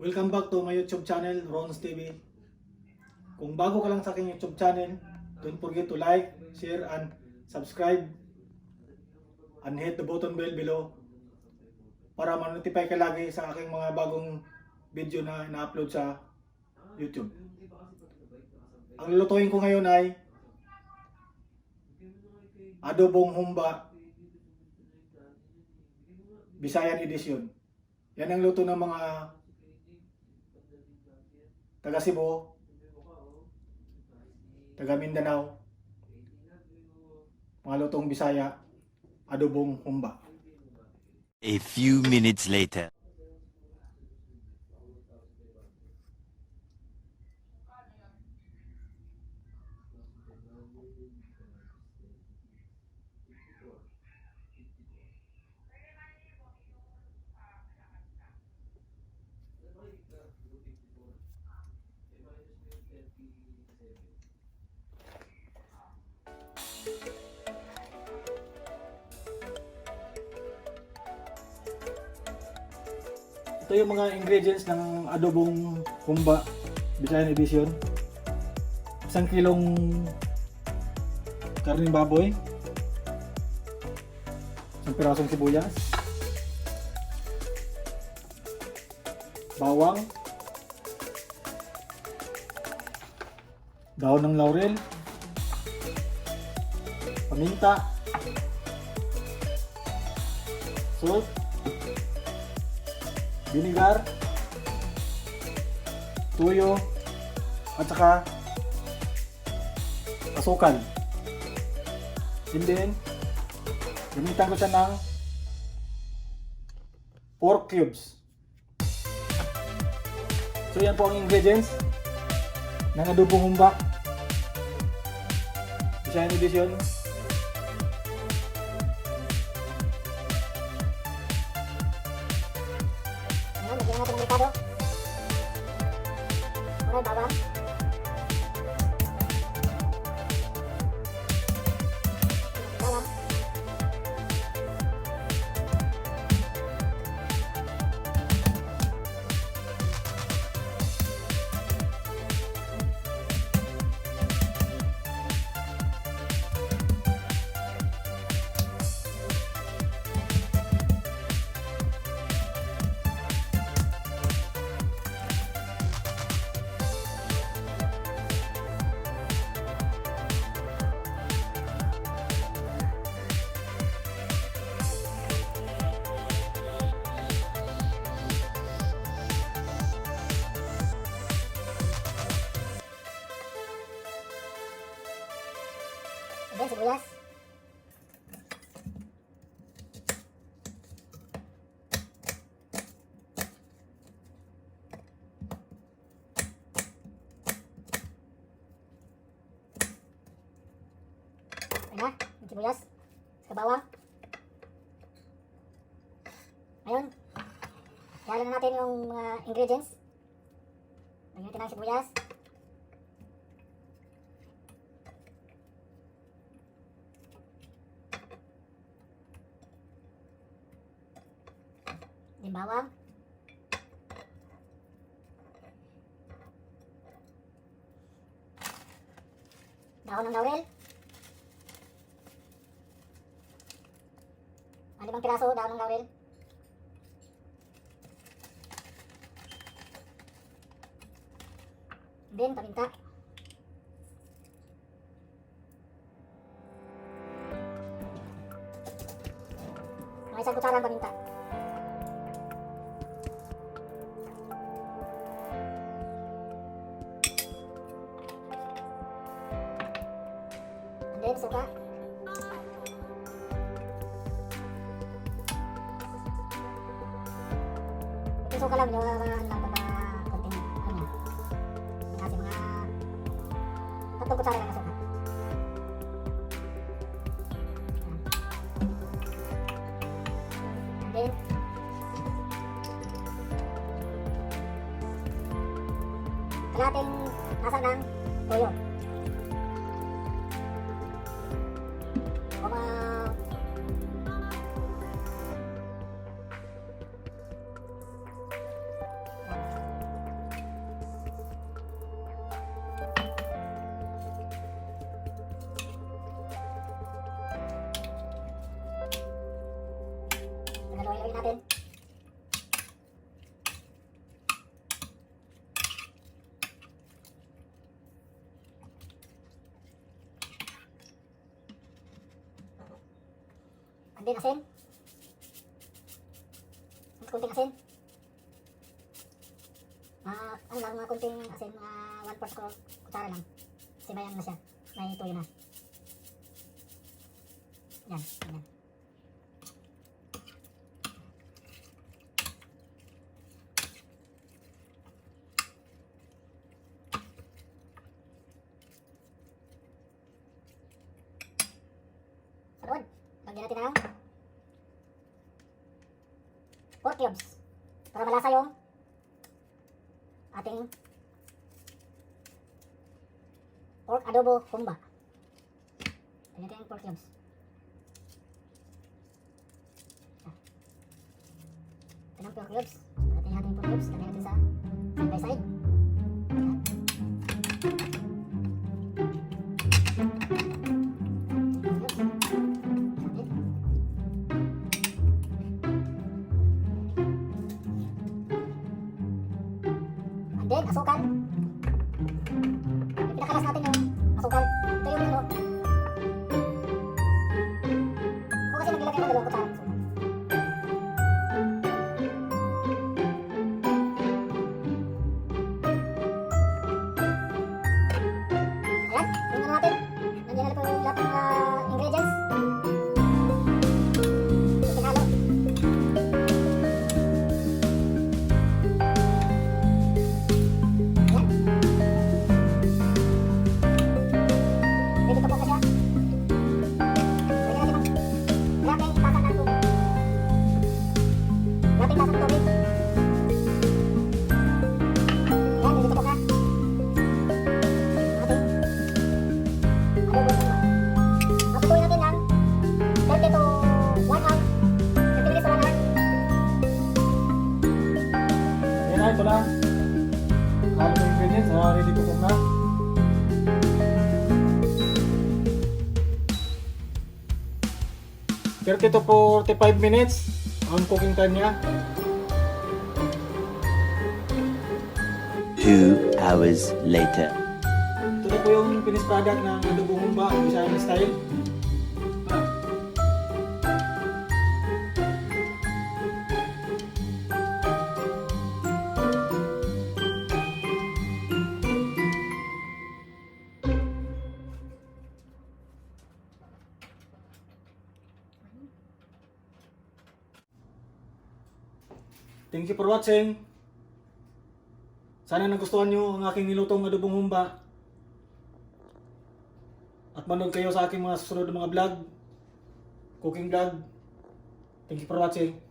Welcome back to my YouTube channel, Ronch TV. Kung bago ka lang sa aking YouTube channel, don't forget to like, share, and subscribe. And hit the button bell below para ma-notify ka lagi sa aking mga bagong video na ina-upload sa YouTube. Ang lulutuin ko ngayon ay Adobong Humba Bisayan Edition. Yan ang luto ng mga taga Cebu, taga Mindanao, mga lutong Bisaya, Adobong Humba. A few minutes later. Ito yung mga ingredients ng Adobong Humba Bisayan Edition. 1 kilong karning baboy, 1 pirasong sibuyas, bawang, daon ng laurel, paminta, salt, vinegar, tuyo, at saka asukal. And then, gamitan ko siya ng pork cubes. So yan po ang ingredients ng Adobong Humba Bisayan Edition. Lagyan natin ng merkado. Oray, bawang. Bawang. Then sibuyas. Ayan na, yung sibuyas. Sa bawang. Ngayon, lalo na natin yung mga ingredients. Lagyan natin ng sibuyas. Din bawang. Dahon ng laurel. 5 piraso dahon ng laurel. Then paminta. Mga 1 kutsara ang paminta. And then suka. Ito suka lang, yung konting ano yan. Kasi mga 3 kutsara lang na suka. And then kalating asa ng toyo. natin. And then asin. Mas kunting asin. Ano lang, mga kunting asin, mga 1/4 kutsara lang. Sibayan na siya. May tuyo na. Yan, yan. Sunod, lagyan natin ang pork cubes para malasa yung ating pork adobo humba. Lagyan natin yung pork cubes. Ito ng pork cubes. Lagyan natin yung pork cubes. Lagyan natin sa side by side. And then, asukal. Pinakalas natin yung asukal. Ito yung ano. Ako kasi naglagay ko 2 kutsara ng asukal. Ayan, yung ano natin. Nandiyan na po yung lahat ng ingredients. Pinalo. Dito po siya. Lagyan natin ng laking tasa ng tubig. Laking tasa ng tubig. Yan, dito po siya. Ating adobong humba. Paputuin natin ng 30 to 1 hour. 30 minutes to 1 hour. Yan na, ito na. Halo ng ingredients, ready to cook na. Thirty to 45 minutes ang cooking time niya. 2 hours later. Ito na po yung finished product ng Adobong Humba, Bisaya style. Thank you for watching. Sana nagustuhan nyo ang aking nilutong adobong humba. At manood kayo sa aking mga susunod na mga vlog, cooking vlog. Thank you for watching.